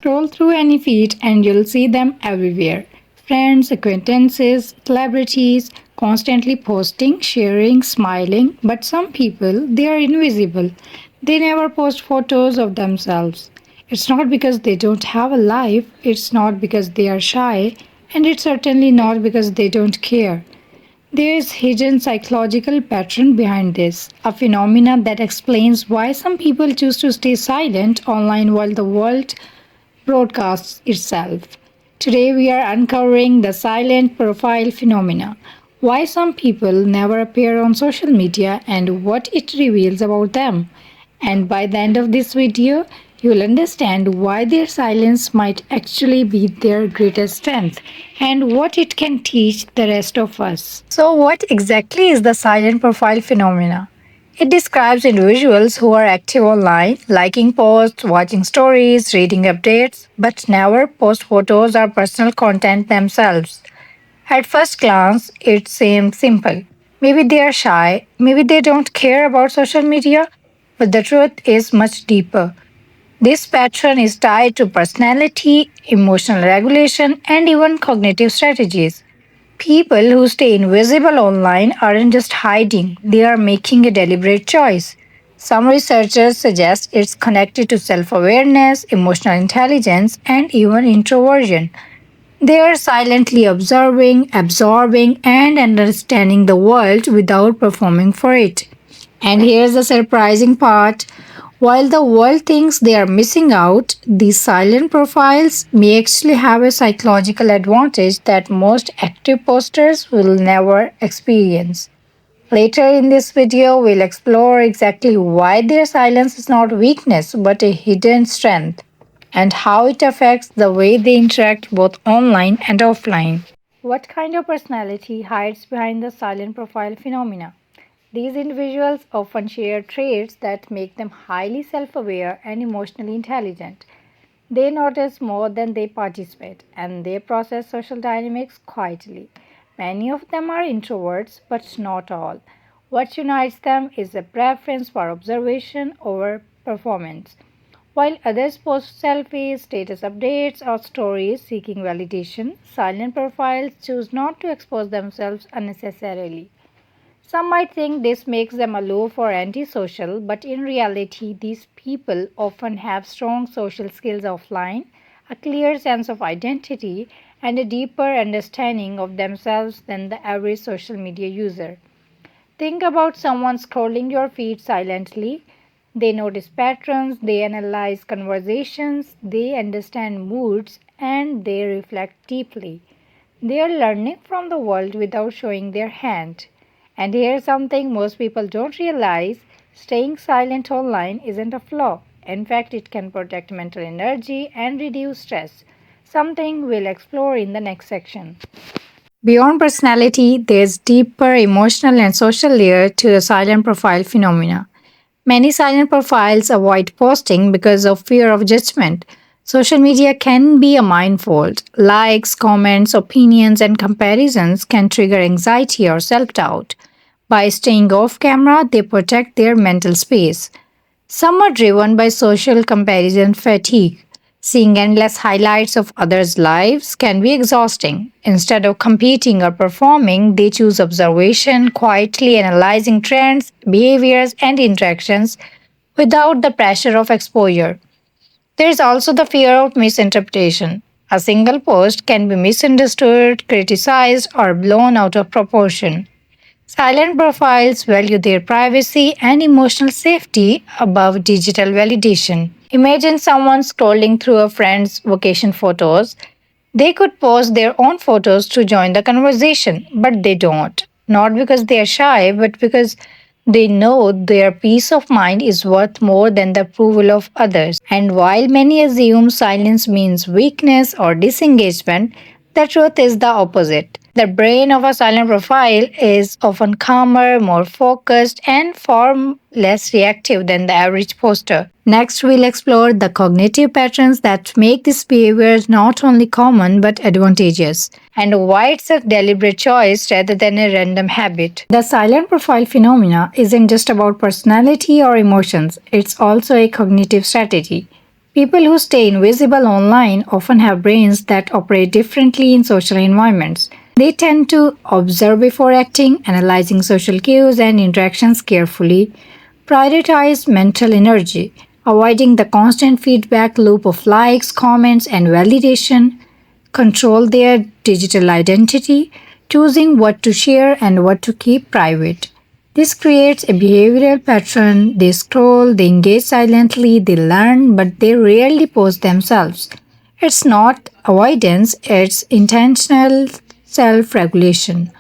Scroll through any feed and you'll see them everywhere. Friends, acquaintances, celebrities, constantly posting, sharing, smiling. But some people, they are invisible. They never post photos of themselves. It's not because they don't have a life, it's not because they are shy, and it's certainly not because they don't care. There is hidden psychological pattern behind this, a phenomena that explains why some people choose to stay silent online while the world broadcasts itself. Today we are uncovering the silent profile phenomena, why some people never appear on social media and what it reveals about them. And by the end of this video, you will understand why their silence might actually be their greatest strength and what it can teach the rest of us. So, what exactly is the silent profile phenomena? It describes individuals who are active online, liking posts, watching stories, reading updates, but never post photos or personal content themselves. At first glance, it seems simple. Maybe they are shy, maybe they don't care about social media, but the truth is much deeper. This pattern is tied to personality, emotional regulation, and even cognitive strategies. People who stay invisible online aren't just hiding, they are making a deliberate choice. Some researchers suggest it's connected to self awareness, emotional intelligence, and even introversion. They are silently observing, absorbing, and understanding the world without performing for it. And here's the surprising part. While the world thinks they are missing out, these silent profiles may actually have a psychological advantage that most active posters will never experience. Later in this video, we'll explore exactly why their silence is not weakness but a hidden strength and how it affects the way they interact both online and offline. What kind of personality hides behind the silent profile phenomena? These individuals often share traits that make them highly self aware and emotionally intelligent. They notice more than they participate and they process social dynamics quietly. Many of them are introverts, but not all. What unites them is a preference for observation over performance. While others post selfies, status updates, or stories seeking validation, silent profiles choose not to expose themselves unnecessarily. Some might think this makes them aloof or antisocial, but in reality, these people often have strong social skills offline, a clear sense of identity, and a deeper understanding of themselves than the average social media user. Think about someone scrolling your feed silently. They notice patterns, they analyze conversations, they understand moods, and they reflect deeply. They are learning from the world without showing their hand. And here's something most people don't realize: staying silent online isn't a flaw. In fact, it can protect mental energy and reduce stress, something we'll explore in the next section. Beyond personality, there's deeper emotional and social layer to the silent profile phenomena. Many silent profiles avoid posting because of fear of judgment. Social media can be a minefield. Likes, comments, opinions, and comparisons can trigger anxiety or self doubt. By staying off camera, they protect their mental space. Some are driven by social comparison fatigue. Seeing endless highlights of others' lives can be exhausting. Instead of competing or performing, they choose observation, quietly analyzing trends, behaviors, and interactions without the pressure of exposure. There is also the fear of misinterpretation. A single post can be misunderstood, criticized, or blown out of proportion. Silent profiles value their privacy and emotional safety above digital validation. Imagine someone scrolling through a friend's vacation photos. They could post their own photos to join the conversation, but they don't. Not because they are shy, but because they know their peace of mind is worth more than the approval of others. And while many assume silence means weakness or disengagement, the truth is the opposite. The brain of a silent profile is often calmer, more focused, and far less reactive than the average poster. Next, we'll explore the cognitive patterns that make this behavior not only common but advantageous, and why it's a deliberate choice rather than a random habit. The silent profile phenomena isn't just about personality or emotions, it's also a cognitive strategy. People who stay invisible online often have brains that operate differently in social environments. They tend to observe before acting, analyzing social cues and interactions carefully, prioritize mental energy, avoiding the constant feedback loop of likes, comments, and validation, control their digital identity, choosing what to share and what to keep private. This creates a behavioral pattern. They scroll, they engage silently, they learn, but they rarely post themselves. It's not avoidance, it's intentional self regulation.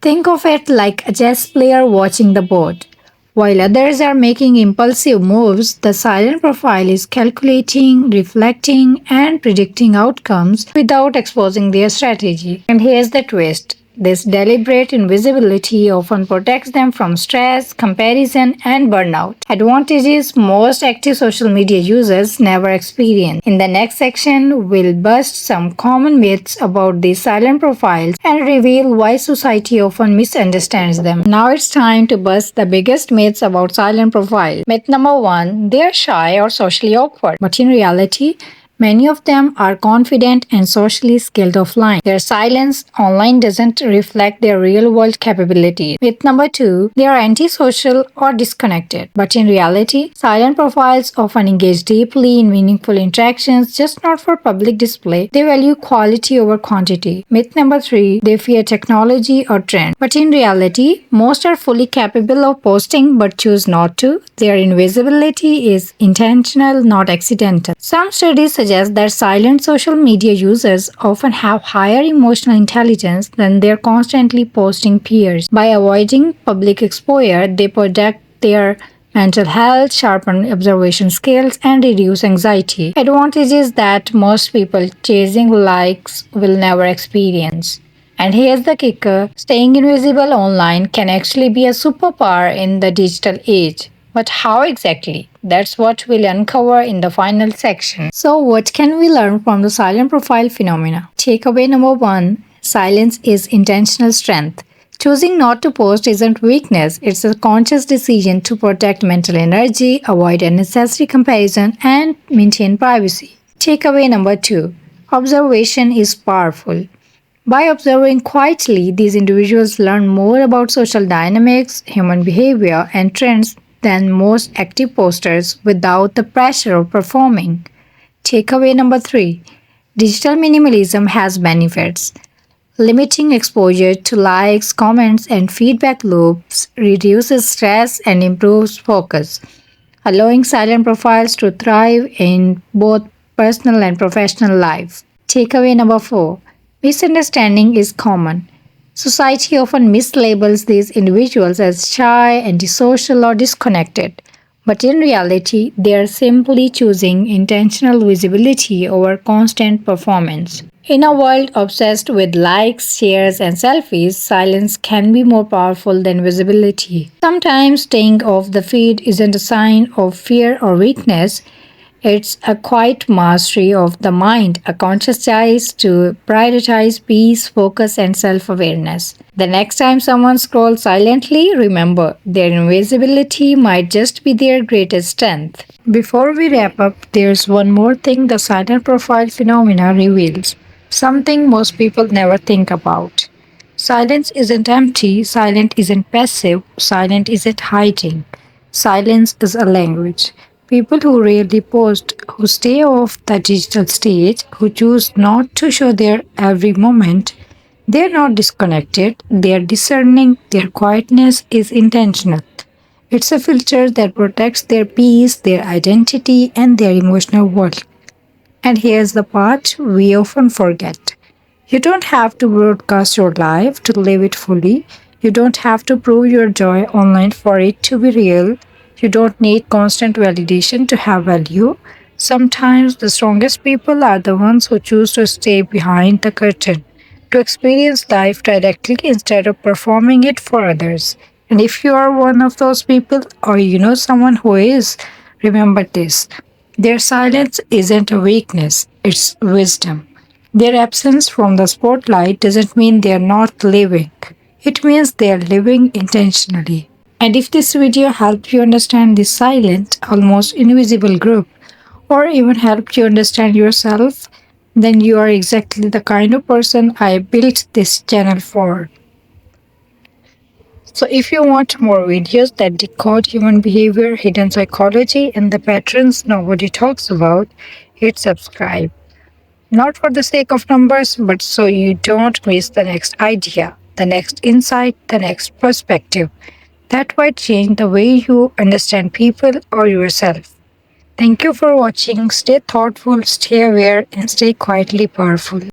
Think of it like a chess player watching the board. While others are making impulsive moves, the silent profile is calculating, reflecting, and predicting outcomes without exposing their strategy. And here's the twist. This deliberate invisibility often protects them from stress, comparison, and burnout. Advantages most active social media users never experience. In the next section, we'll bust some common myths about these silent profiles and reveal why society often misunderstands them. Now it's time to bust the biggest myths about silent profiles. Myth number one, they are shy or socially awkward. But in reality, many of them are confident and socially skilled offline. Their silence online doesn't reflect their real world capabilities. Myth number two, they are antisocial or disconnected. But in reality, silent profiles often engage deeply in meaningful interactions, just not for public display. They value quality over quantity. Myth number three, they fear technology or trend. But in reality, most are fully capable of posting but choose not to. Their invisibility is intentional, not accidental. Some studies suggest that silent social media users often have higher emotional intelligence than their constantly posting peers. By avoiding public exposure, they protect their mental health, sharpen observation skills, and reduce anxiety. Advantages that most people chasing likes will never experience. And here's the kicker, staying invisible online can actually be a superpower in the digital age. But how exactly? That's what we'll uncover in the final section. So, what can we learn from the silent profile phenomena? Takeaway number one, silence is intentional strength. Choosing not to post isn't weakness, it's a conscious decision to protect mental energy, avoid unnecessary comparison, and maintain privacy. Takeaway number two, observation is powerful. By observing quietly, these individuals learn more about social dynamics, human behavior, and trends than most active posters without the pressure of performing. Takeaway number three, digital minimalism has benefits. Limiting exposure to likes, comments, and feedback loops reduces stress and improves focus, allowing silent profiles to thrive in both personal and professional life. Takeaway number four, misunderstanding is common. Society often mislabels these individuals as shy, antisocial, or disconnected. But in reality, they are simply choosing intentional visibility over constant performance. In a world obsessed with likes, shares, and selfies, silence can be more powerful than visibility. Sometimes staying off the feed isn't a sign of fear or weakness, it's a quiet mastery of the mind, a conscious choice to prioritize peace, focus, and self awareness. The next time someone scrolls silently, remember their invisibility might just be their greatest strength. Before we wrap up, there's one more thing the silent profile phenomena reveals, something most people never think about. Silence isn't empty, silent isn't passive, silent isn't hiding. Silence is a language. People who rarely post, who stay off the digital stage, who choose not to show their every moment, they're not disconnected, they're discerning, their quietness is intentional. It's a filter that protects their peace, their identity, and their emotional world. And here's the part we often forget. You don't have to broadcast your life to live it fully. You don't have to prove your joy online for it to be real. You don't need constant validation to have value. Sometimes the strongest people are the ones who choose to stay behind the curtain, to experience life directly instead of performing it for others. And if you are one of those people, or you know someone who is, remember this. Their silence isn't a weakness, it's wisdom. Their absence from the spotlight doesn't mean they are not living. It means they are living intentionally. And if this video helped you understand this silent, almost invisible group, or even helped you understand yourself, then you are exactly the kind of person I built this channel for. So, if you want more videos that decode human behavior, hidden psychology, and the patterns nobody talks about, hit subscribe. Not for the sake of numbers, but so you don't miss the next idea, the next insight, the next perspective. That might change the way you understand people or yourself. Thank you for watching. Stay thoughtful, stay aware, and stay quietly powerful.